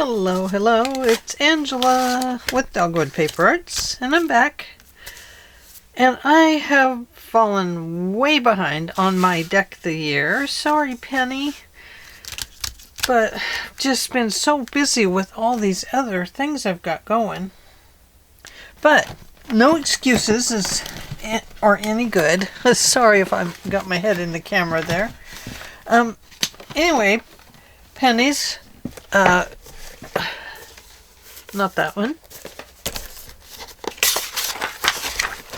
Hello, hello, it's Angela with Dogwood Paper Arts, and I'm back. And I have fallen way behind on my deck of the year. Sorry, Penny. But just been so busy with all these other things I've got going. But no excuses are any good. Sorry if I got my head in the camera there. Anyway, Penny's, not that one.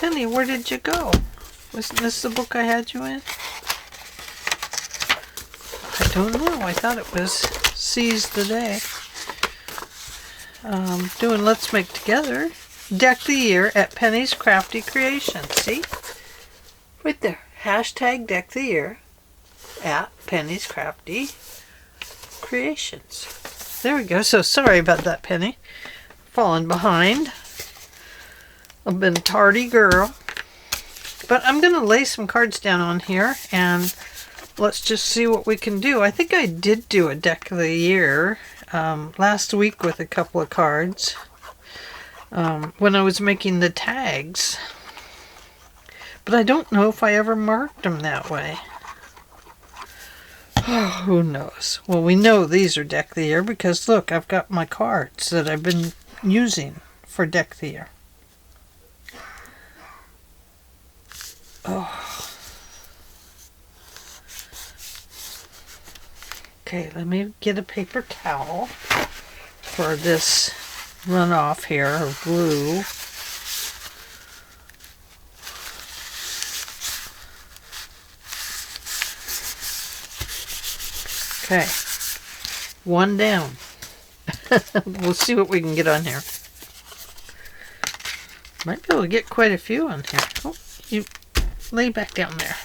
Penny, where did you go? Wasn't this the book I had you in? I don't know. I thought it was Seize the Day. Doing Let's Make Together. Deck the Year at Penny's Crafty Creations. See? Right there. Hashtag Deck the Year at Penny's Crafty Creations. There we go. So sorry about that, Penny. Falling behind. I've been a tardy girl. But I'm going to lay some cards down on here and let's just see what we can do. I think I did do a deck of the year last week with a couple of cards when I was making the tags. But I don't know if I ever marked them that way. Oh, who knows? Well, we know these are deck of the year because look, I've got my cards that I've been using for deck of the year. Oh. Okay, let me get a paper towel for this runoff here of glue. Okay, one down. We'll see what we can get on here. Might be able to get quite a few on here. Oh, you lay back down there.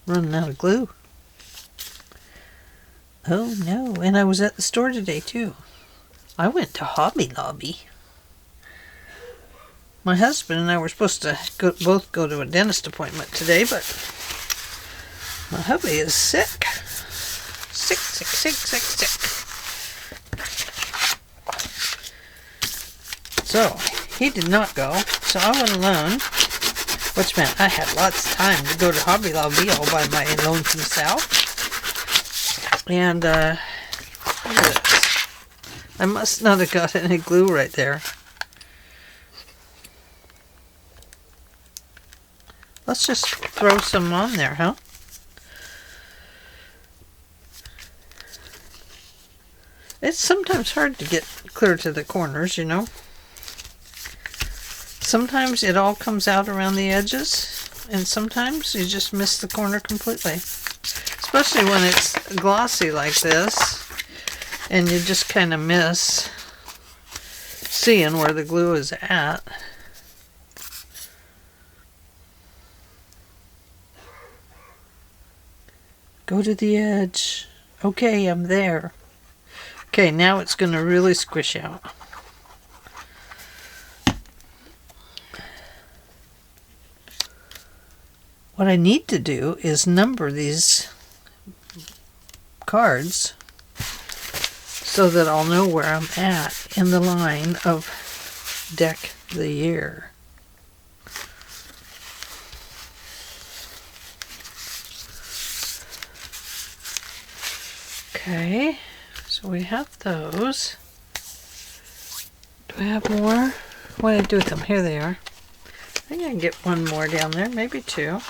Running out of glue. Oh no, and I was at the store today too. I went to Hobby Lobby. My husband and I were supposed to both go to a dentist appointment today, but my hubby is sick. Sick. So, he did not go, so I went alone, which meant I had lots of time to go to Hobby Lobby all by my lonesome self. And, look at this. I must not have got any glue right there. Let's just throw some on there, huh? It's sometimes hard to get clear to the corners, you know. Sometimes it all comes out around the edges, and sometimes you just miss the corner completely. Especially when it's glossy like this, and you just kind of miss seeing where the glue is at. Go to the edge. Okay, I'm there. Okay, now it's going to really squish out. What I need to do is number these cards so that I'll know where I'm at in the line of deck the year. Okay, so we have those. Do I have more? What did I do with them? Here they are. I think I can get one more down there, maybe two.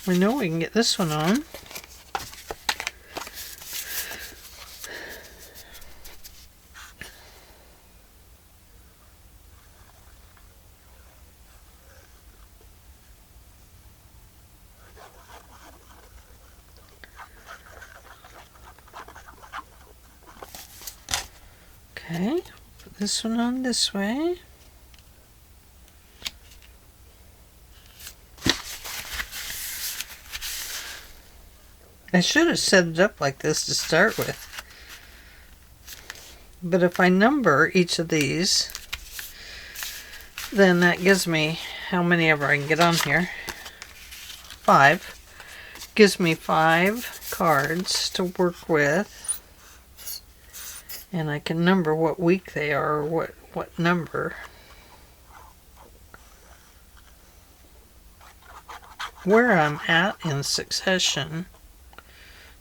We know we can get this one on. Okay, put this one on this way. I should have set it up like this to start with. But if I number each of these, then that gives me how many ever I can get on here. 5. Gives me 5 cards to work with. And I can number what week they are, or what number. Where I'm at in succession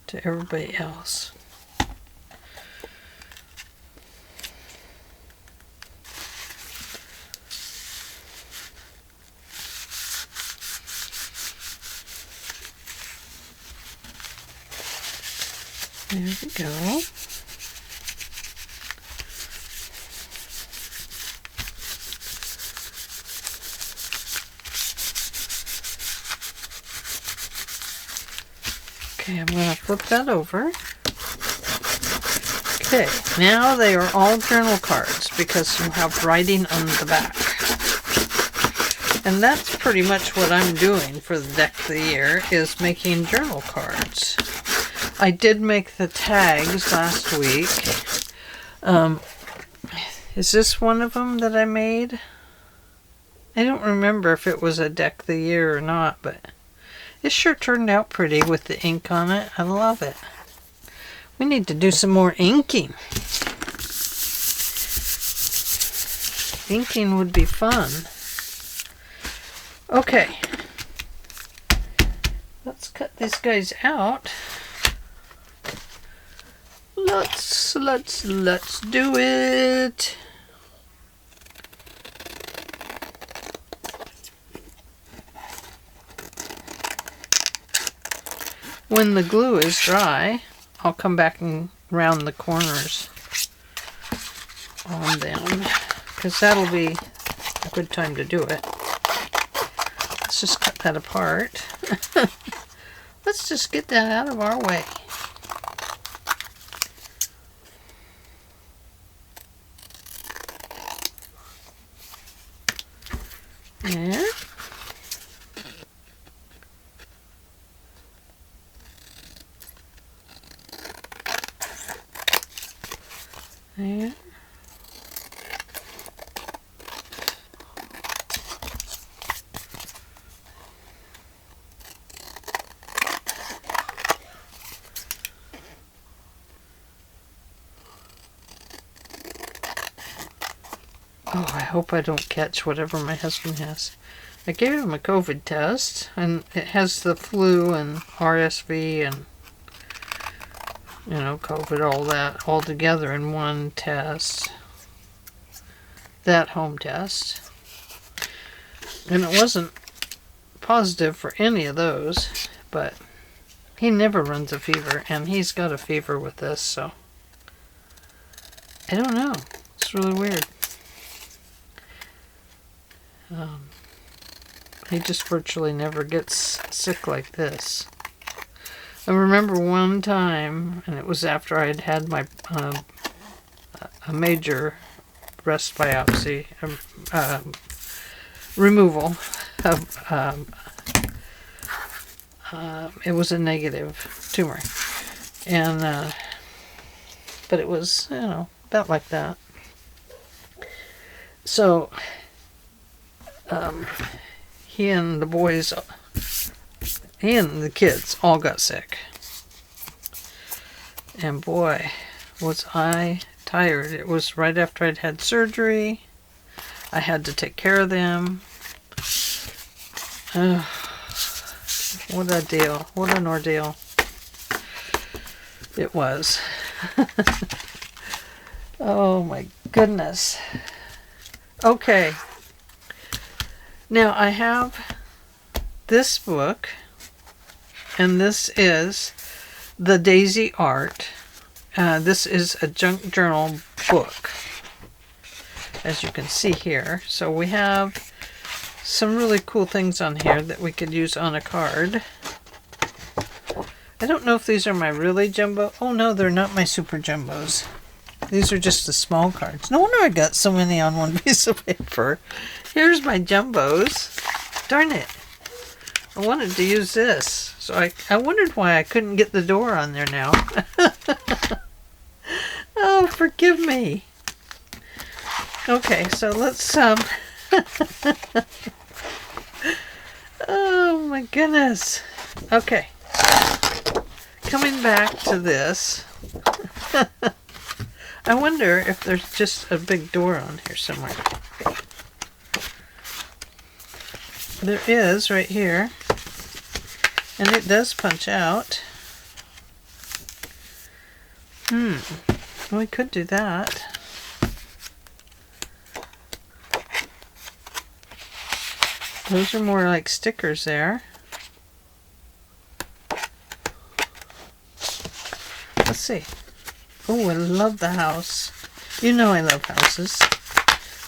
to everybody else. There we go. Okay, I'm going to flip that over. Okay, now they are all journal cards because you have writing on the back. And that's pretty much what I'm doing for the deck of the year, is making journal cards. I did make the tags last week. Is this one of them that I made? I don't remember if it was a deck of the year or not, but it sure turned out pretty with the ink on it. I love it. We need to do some more inking. Inking would be fun. Okay. Let's cut these guys out. Let's do it. When the glue is dry, I'll come back and round the corners on them, because that'll be a good time to do it. Let's just cut that apart. Let's just get that out of our way. There. There. Oh, I hope I don't catch whatever my husband has. I gave him a COVID test, and it has the flu and RSV and, you know, COVID, all that, all together in one test. That home test. And it wasn't positive for any of those, but he never runs a fever, and he's got a fever with this, so I don't know. It's really weird. He just virtually never gets sick like this. I remember one time, and it was after I had had my a major breast biopsy, removal of, it was a negative tumor, and but it was, you know, about like that. So he and the boys, he and the kids all got sick. And boy, was I tired. It was right after I'd had surgery. I had to take care of them. What a deal. What an ordeal it was. Oh my goodness. Okay. Now I have this book, and this is the Daisy Art. This is a junk journal book, as you can see here. So we have some really cool things on here that we could use on a card. I don't know if these are my really jumbo. Oh no, they're not my super jumbos. These are just the small cards. No wonder I got so many on one piece of paper. Here's my jumbos. Darn it. I wanted to use this. So I wondered why I couldn't get the door on there now. Oh, forgive me. Okay, so let's Oh my goodness. Okay. Coming back to this. I wonder if there's just a big door on here somewhere. There is right here. And it does punch out. We could do that. Those are more like stickers there. Let's see. Oh, I love the house. You know I love houses.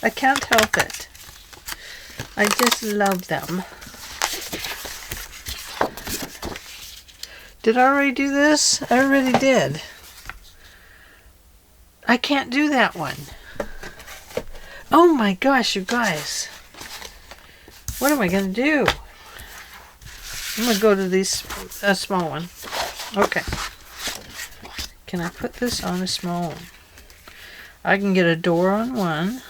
I can't help it. I just love them. Did I already do this? I already did. I can't do that one. Oh my gosh, you guys. What am I going to do? I'm going to go to these, a small one. Okay. Can I put this on a small one? I can get a door on one.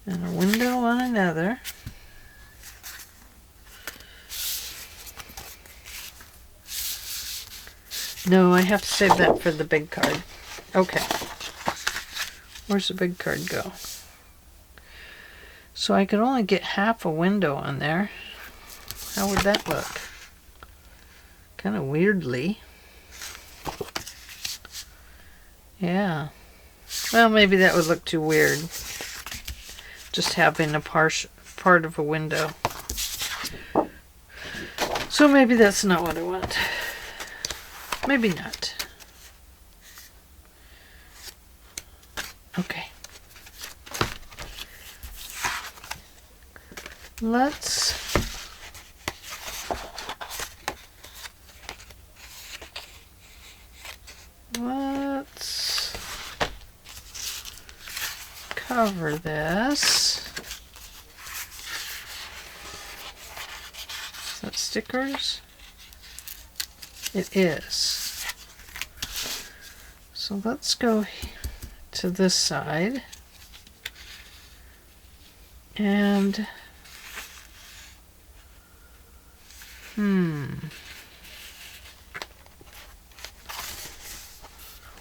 And a window on another. No, I have to save that for the big card. Okay. Where's the big card go? So I could only get half a window on there. How would that look? Kind of weirdly. Yeah. Well, maybe that would look too weird. Just having a part of a window. So maybe that's not what I want. Maybe not. Okay. Let's cover this. Is that stickers? It is. So let's go to this side. And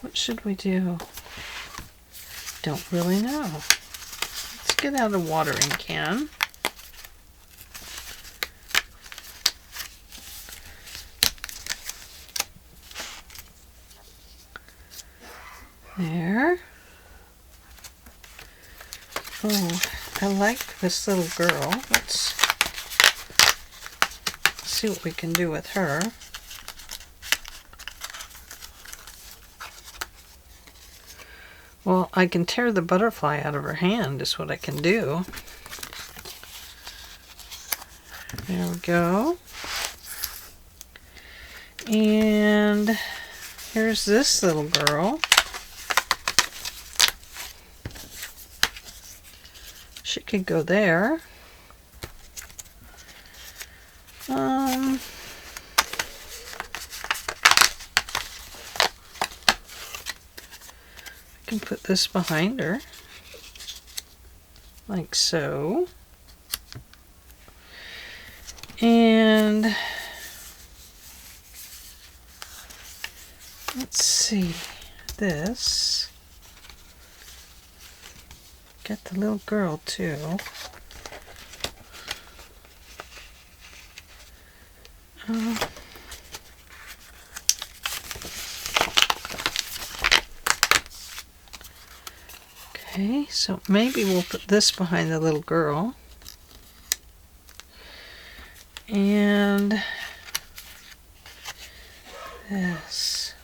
what should we do? Don't really know. Let's get out a watering can. There. Oh, I like this little girl. Let's see what we can do with her. Well, I can tear the butterfly out of her hand is what I can do. There we go. And here's this little girl. She could go there. I can put this behind her, like so. And let's see, this. Get the little girl too. Okay, so maybe we'll put this behind the little girl. And this.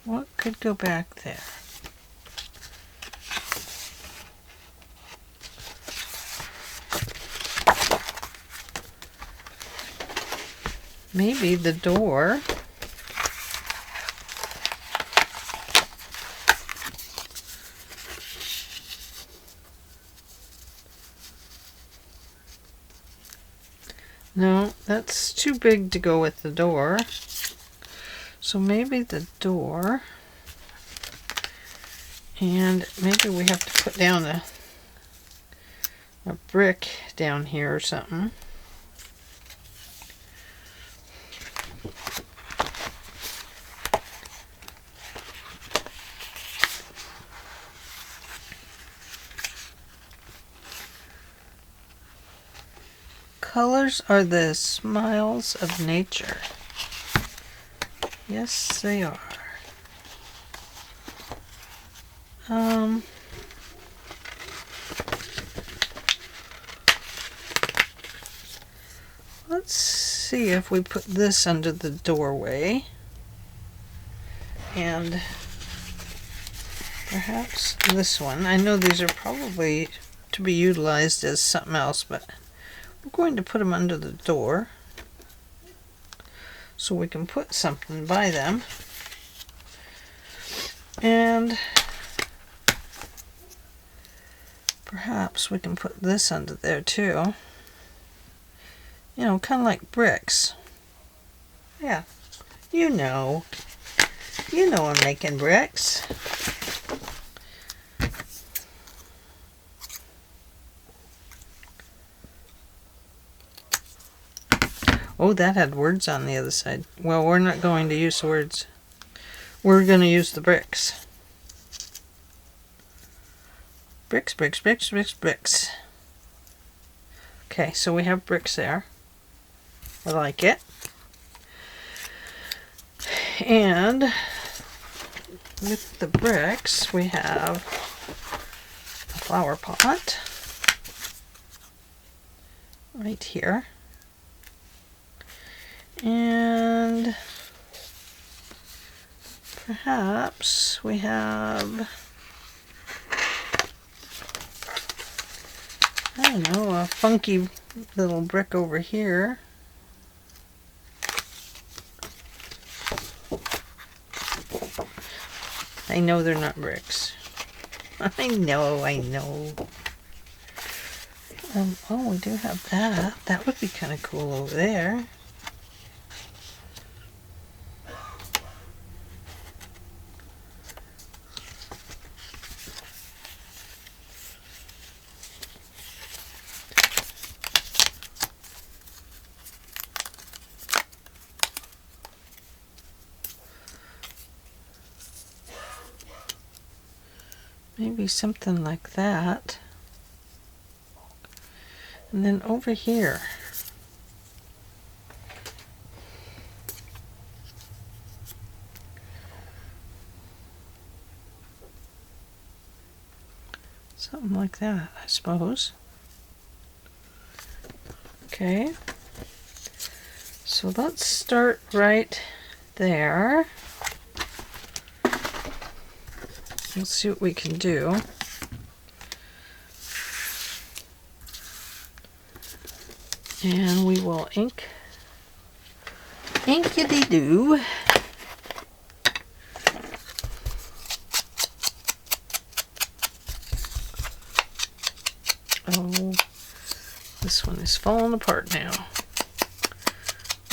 What could go back there? Maybe the door. No, that's too big to go with the door. So maybe the door, and maybe we have to put down a brick down here or something. Colors are the smiles of nature. Yes, they are. Let's see if we put this under the doorway. And perhaps this one. I know these are probably to be utilized as something else, but we're going to put them under the door so we can put something by them. And perhaps we can put this under there too. You know, kind of like bricks. Yeah, you know I'm making bricks. Oh, that had words on the other side. Well, we're not going to use words. We're going to use the bricks. Bricks, bricks, bricks, bricks, bricks. Okay, so we have bricks there. I like it. And with the bricks, we have a flower pot right here. And perhaps we have, I don't know, a funky little brick over here. I know they're not bricks. I know. Oh, we do have that. That would be kind of cool over there. Maybe something like that. And then over here, something like that, I suppose. Okay, so let's start right there. Let's see what we can do. And we will inkity-doo. Oh, this one is falling apart now.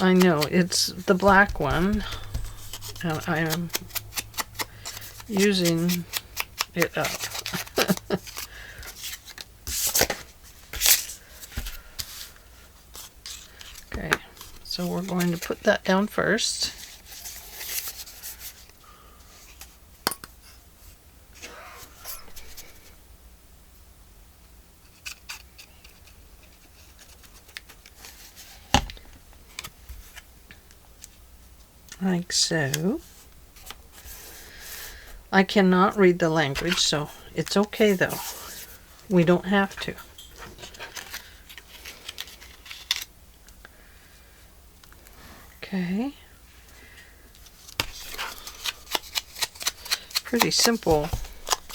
I know, it's the black one, and I am using it up. Okay, so we're going to put that down first. Like so. I cannot read the language, so it's okay though. We don't have to. Okay. Pretty simple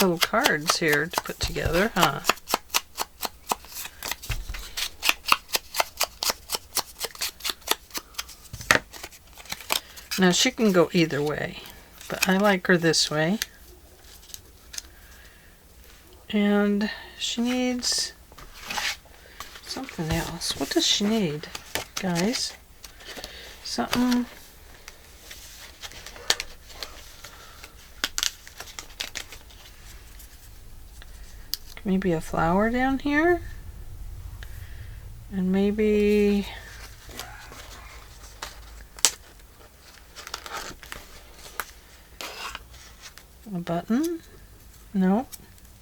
little cards here to put together, huh? Now she can go either way, but I like her this way. And she needs something else. What does she need, guys? Something. maybe a flower down here, and maybe a button. No,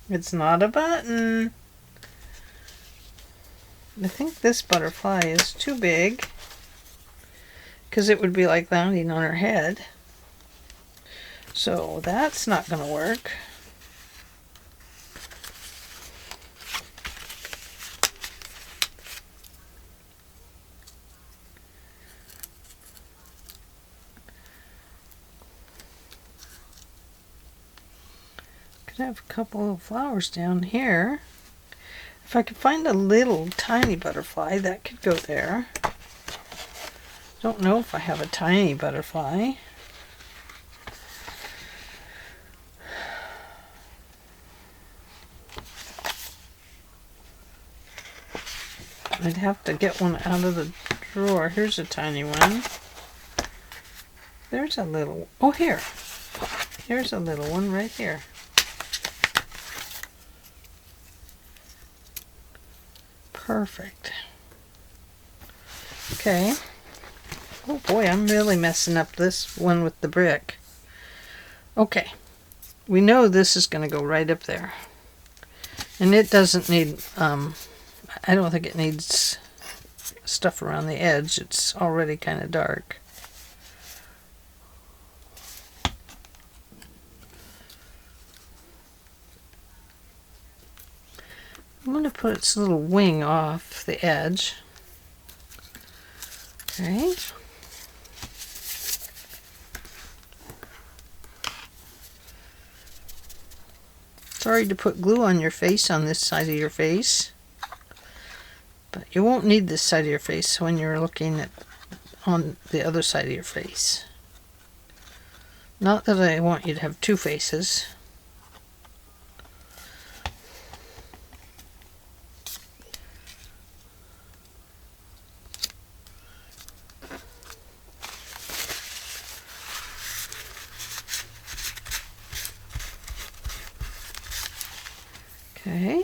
it's not a button. I think this butterfly is too big because it would be like landing on her head. So that's not going to work. Could have a couple of flowers down here. If I could find a little tiny butterfly, that could go there. Don't know if I have a tiny butterfly. I'd have to get one out of the drawer. Here's a tiny one. There's a little, oh here. Here's a little one right here. Perfect. Okay. Oh boy, I'm really messing up this one with the brick. Okay. We know this is going to go right up there. And it doesn't need, I don't think it needs stuff around the edge. It's already kind of dark. I'm going to put its little wing off the edge. Okay. Sorry to put glue on your face on this side of your face, but you won't need this side of your face when you're looking at on the other side of your face. Not that I want you to have two faces. Okay,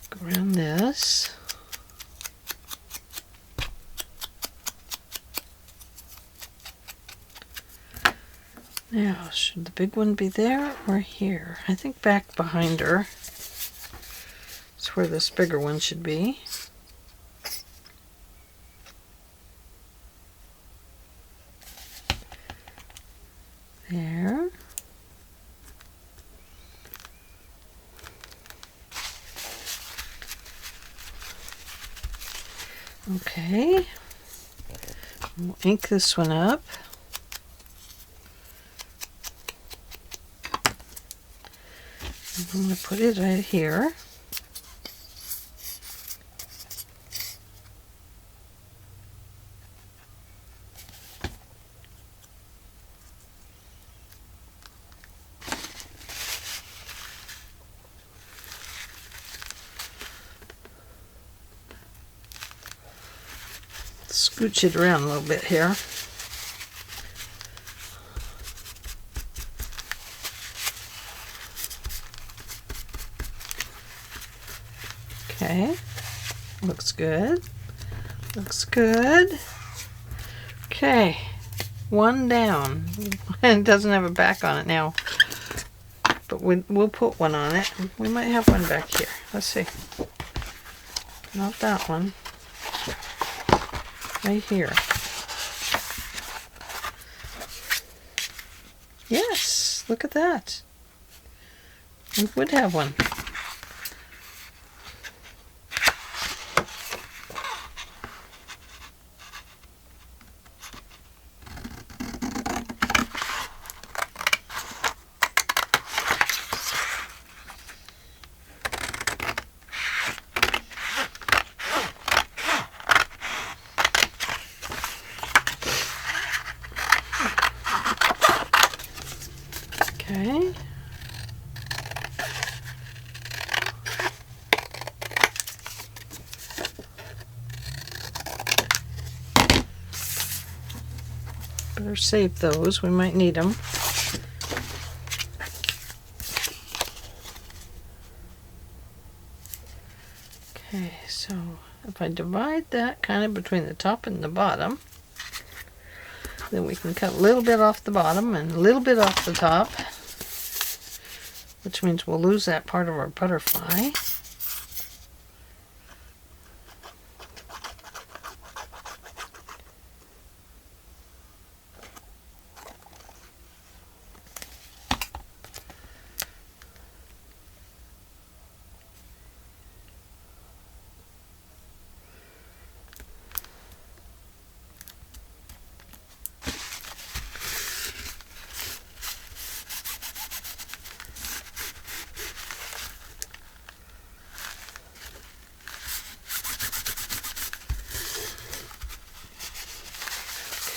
go around this. Now, should the big one be there or here? I think back behind her. It's where this bigger one should be. There. Okay, we'll ink this one up. I'm going to put it right here. Scooch it around a little bit here. Okay, looks good. Looks good. Okay, one down. It doesn't have a back on it now, but we'll put one on it. We might have one back here. Let's see. Not that one. Right here. Yes, look at that. We would have one. Okay. Better save those, we might need them. Okay, so if I divide that kind of between the top and the bottom, then we can cut a little bit off the bottom and a little bit off the top, which means we'll lose that part of our butterfly.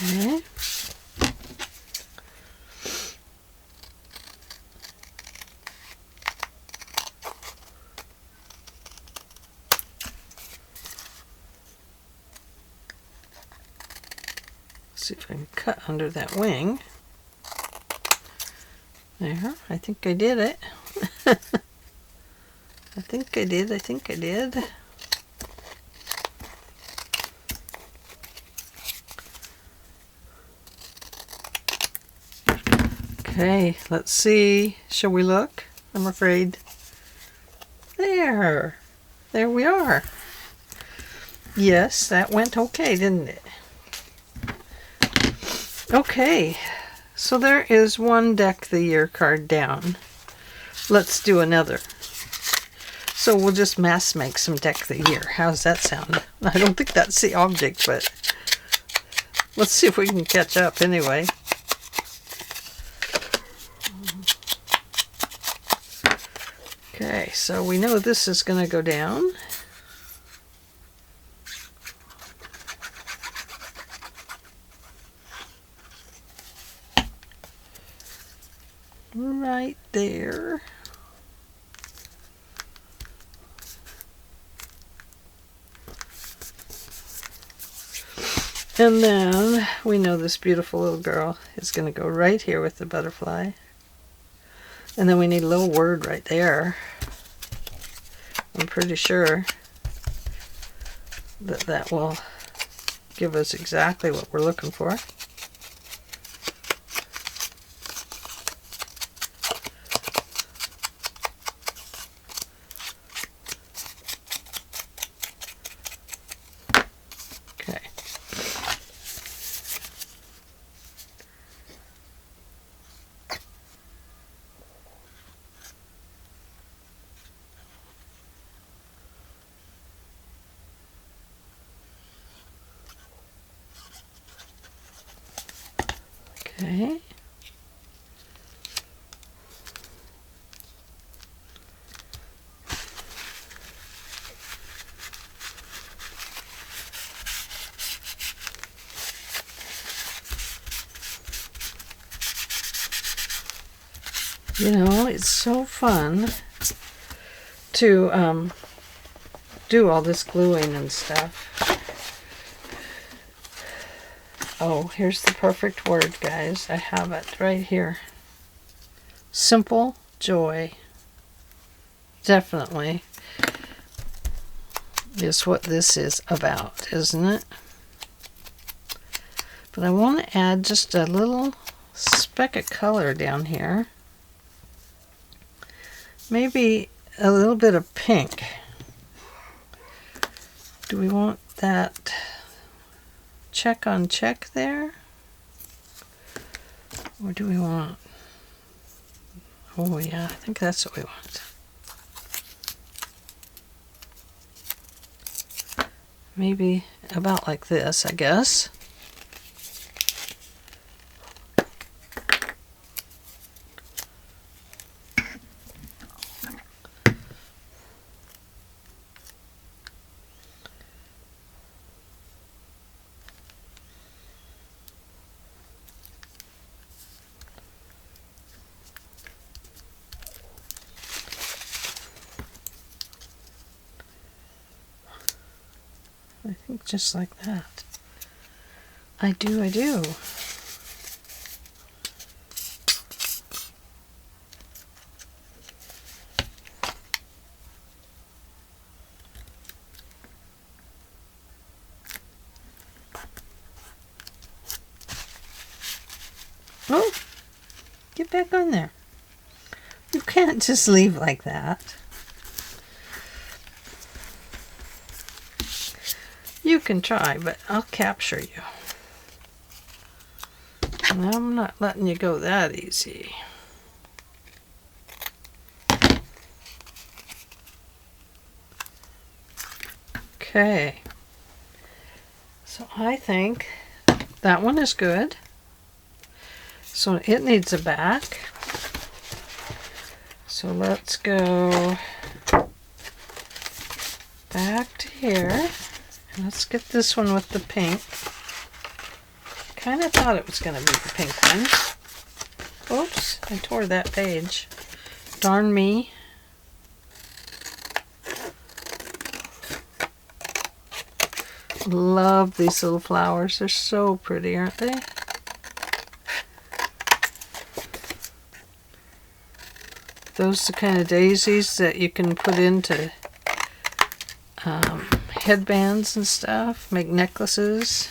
Okay. See if I can cut under that wing. There, I think I did it. I think I did. Okay, let's see. Shall we look? I'm afraid. There we are. Yes, that went okay, didn't it? Okay, so there is one Deck the Year card down. Let's do another. So we'll just mass make some Deck the Year. How's that sound? I don't think that's the object, but let's see if we can catch up anyway. Okay, so we know this is going to go down. Right there. And then we know this beautiful little girl is going to go right here with the butterfly. And then we need a little word right there. I'm pretty sure that that will give us exactly what we're looking for. Okay. Okay. You know, it's so fun to do all this gluing and stuff. Oh, here's the perfect word, guys. I have it right here. Simple joy. Definitely is what this is about, isn't it? But I want to add just a little speck of color down here. Maybe a little bit of pink. Do we want that check on check there? Or do we want... Oh yeah, I think that's what we want. Maybe about like this, I guess. I think just like that. I do. Oh, get back on there. You can't just leave like that. You can try, but I'll capture you. And I'm not letting you go that easy. Okay. So I think that one is good. So it needs a back. So let's go back to here. And let's get this one with the pink. Kind of thought it was going to be the pink one. Oops, I tore that page. Darn me. Love these little flowers. They're so pretty, aren't they? Those are the kind of daisies that you can put into headbands and stuff, make necklaces.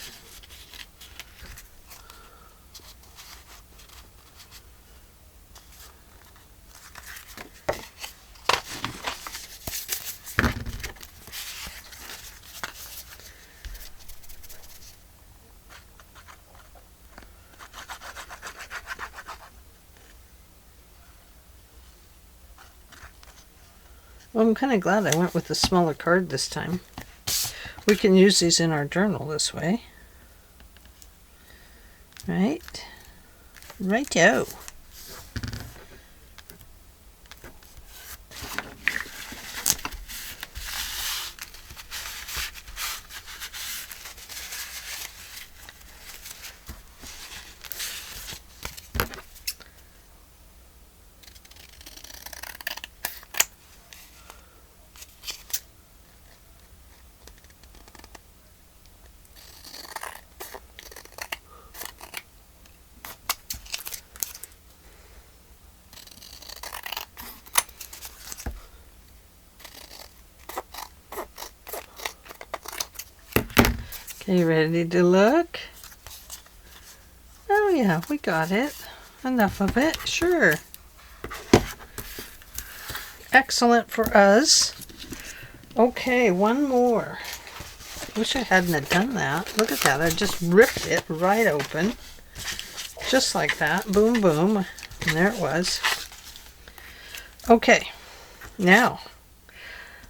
Well, I'm kind of glad I went with the smaller card this time. We can use these in our journal this way. Right? Righto. Okay, ready to look? Oh yeah, we got it. Enough of it, sure. Excellent for us. Okay, one more. Wish I hadn't have done that. Look at that, I just ripped it right open. Just like that, boom, boom. And there it was. Okay, now,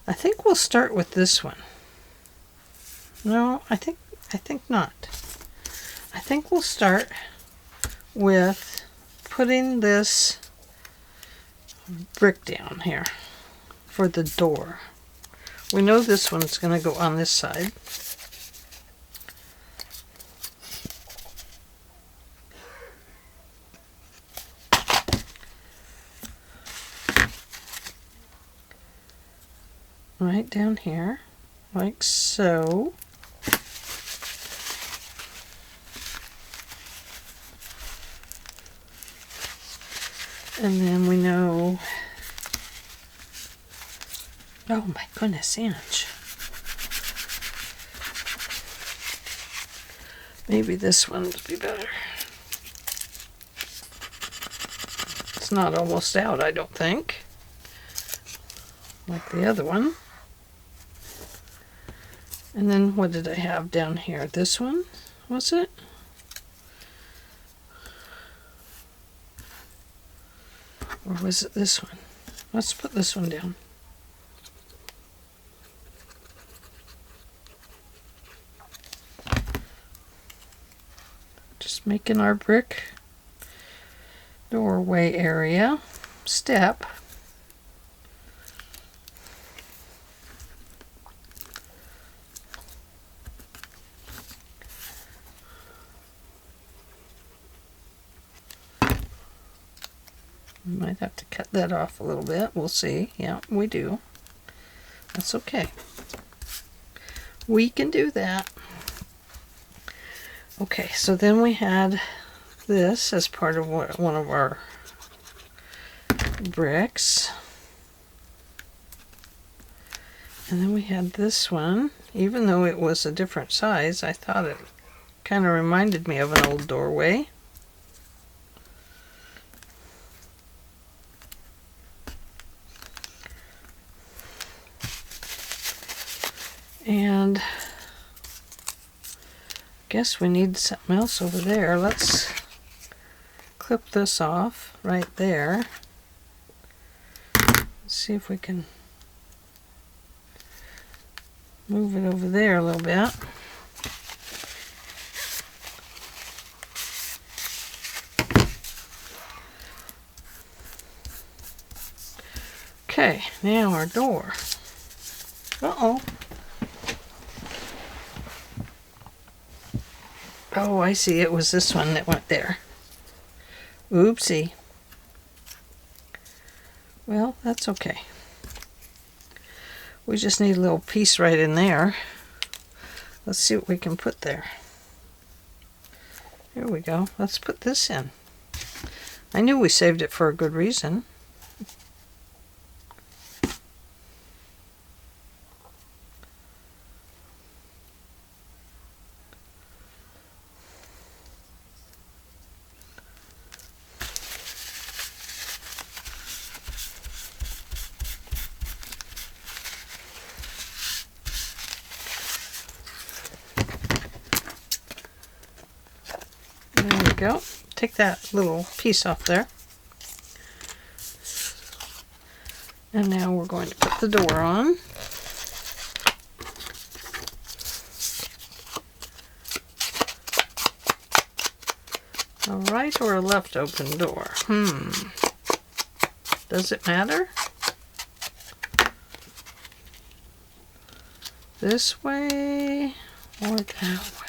I think we'll start with this one. No, I think not. I think we'll start with putting this brick down here for the door. We know this one's going to go on this side. Right down here, like so. And then we know, oh my goodness, Ange. Maybe this one would be better. It's not almost out, I don't think, like the other one. And then what did I have down here? This one, was it? Or was it this one? Let's put this one down. Just making our brick doorway area step. Might have to cut that off a little bit. We'll see. Yeah, we do. That's okay. We can do that. Okay, so then we had this as part of one of our bricks. And then we had this one. Even though it was a different size, I thought it kind of reminded me of an old doorway. And guess we need something else over there. Let's clip this off right there. Let's see if we can move it over there a little bit. Okay, now our door. Uh-oh. Oh, I see. It was this one that went there. Oopsie. Well, that's okay. We just need a little piece right in there. Let's see what we can put there. Here we go. Let's put this in. I knew we saved it for a good reason. There we go. Take that little piece off there. And now we're going to put the door on. A right or a left open door? Does it matter? This way or that way?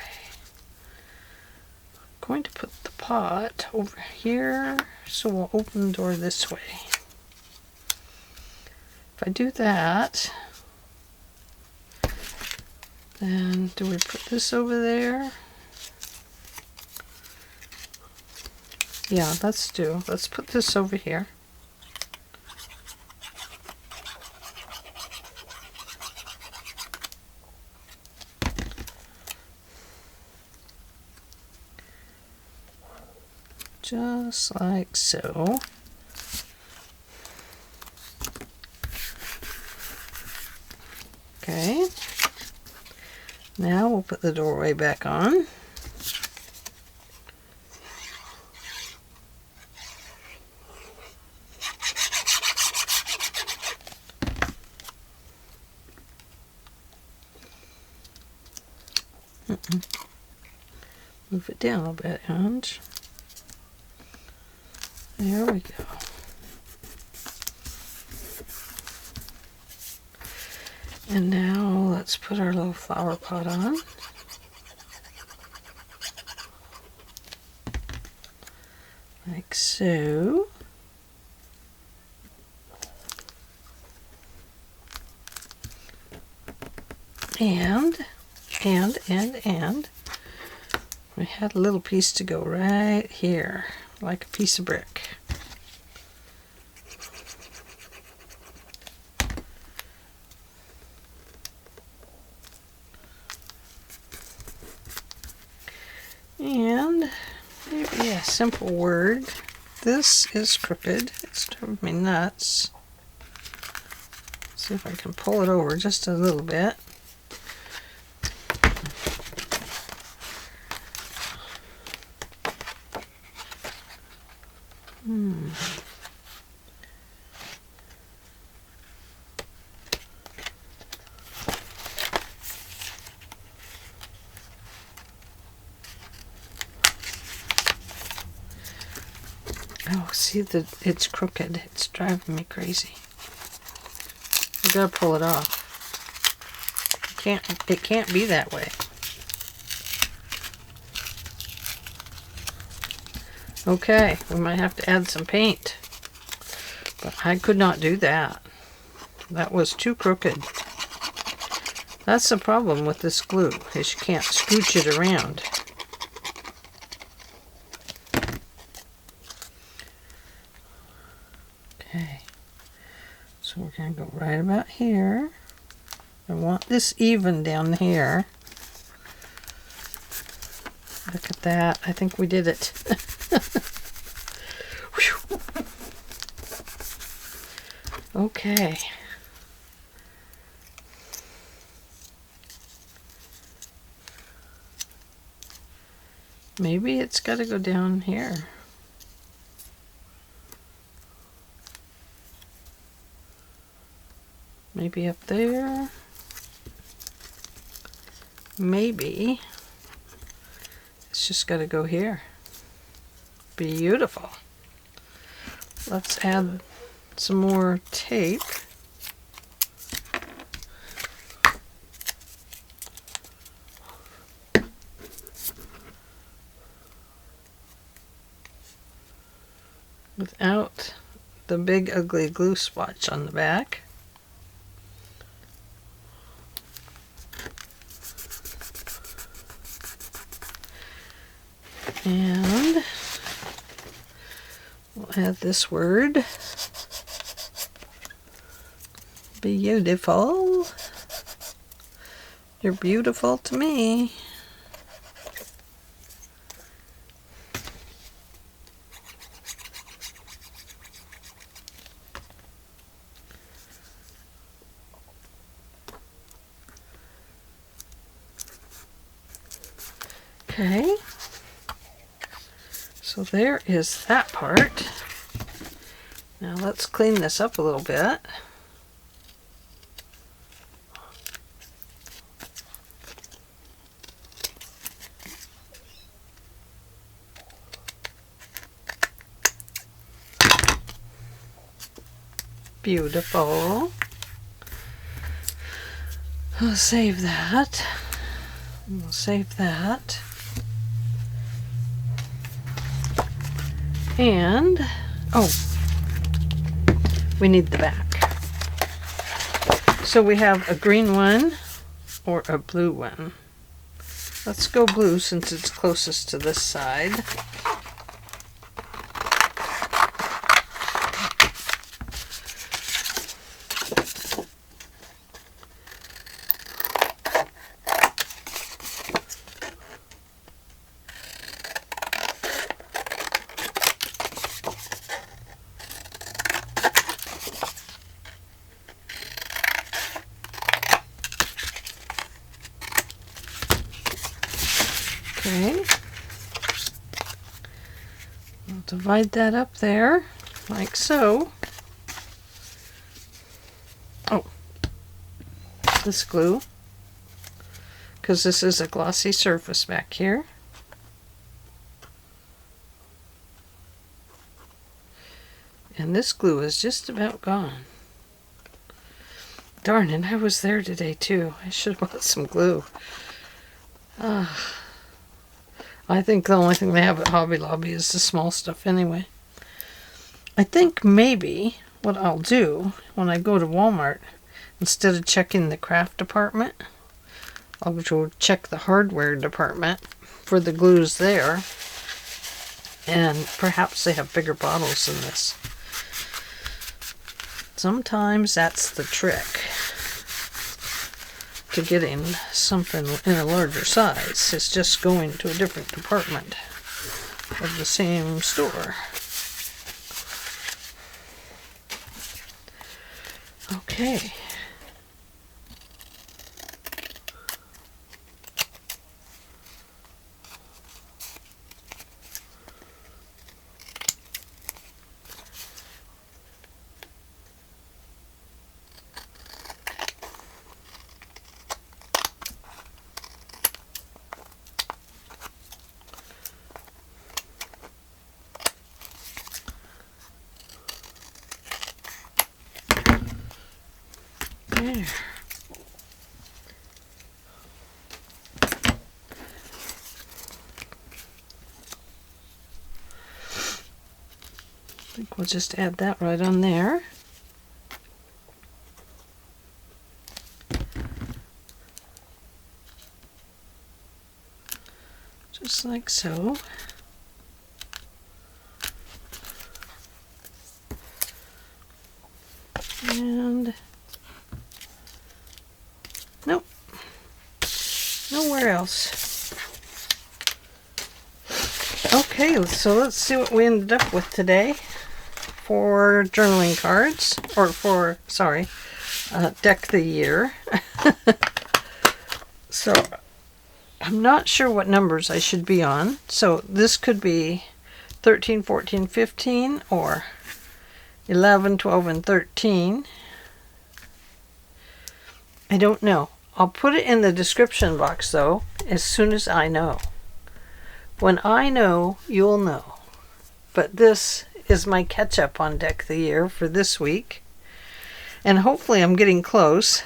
I'm going to put the pot over here, so we'll open the door this way. If I do that, then do we put this over there? Yeah, let's put this over here. Just like so. Okay. Now we'll put the doorway back on. Move it down a bit, Ange. There we go. And now let's put our little flower pot on. Like so. And we had a little piece to go right here, like a piece of brick. And maybe a simple word. This is crooked. It's driving me nuts. See if I can pull it over just a little bit. Oh, see that it's crooked. It's driving me crazy. I gotta pull it off. It can't be that way. Okay, we might have to add some paint. But I could not do that. That was too crooked. That's the problem with this glue, is you can't scooch it around. Okay, so we're going to go right about here. I want this even down here. Look at that. I think we did it. Okay. Maybe it's got to go down here. Maybe up there. Maybe it's just got to go here. Beautiful. Let's add some more tape. Without the big ugly glue swatch on the back. And we'll add this word. Beautiful. You're beautiful to me. Okay, so there is that part. Now let's clean this up a little bit. Beautiful. I'll save that. We'll save that. And, oh, we need the back. So we have a green one or a blue one. Let's go blue since it's closest to this side. Okay, I'll divide that up there, like so. Oh, this glue, because this is a glossy surface back here. And this glue is just about gone. Darn it, I was there today too. I should have bought some glue. I think the only thing they have at Hobby Lobby is the small stuff anyway. I think maybe what I'll do when I go to Walmart, instead of checking the craft department, I'll go check the hardware department for the glues there. And perhaps they have bigger bottles than this. Sometimes that's the trick to getting something in a larger size. It's just going to a different department of the same store. Okay. There. I think we'll just add that right on there. Just like so. And nope, nowhere else. Okay, so let's see what we ended up with today for journaling cards, or for, sorry, Deck the Year. So I'm not sure what numbers I should be on. So this could be 13, 14, 15, or 11, 12, and 13. I don't know. I'll put it in the description box though, as soon as I know. When I know, you'll know. But this is my catch up on Deck the Year for this week. And hopefully I'm getting close,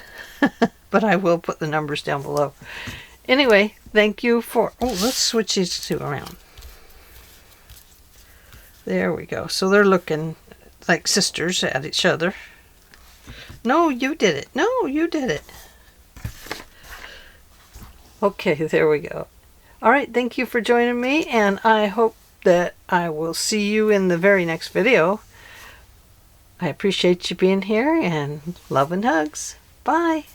but I will put the numbers down below. Anyway, thank you for... Oh, let's switch these two around. There we go. So they're looking like sisters at each other. No, you did it. No, you did it. Okay, there we go. All right, thank you for joining me, and I hope that I will see you in the very next video. I appreciate you being here, and love and hugs. Bye.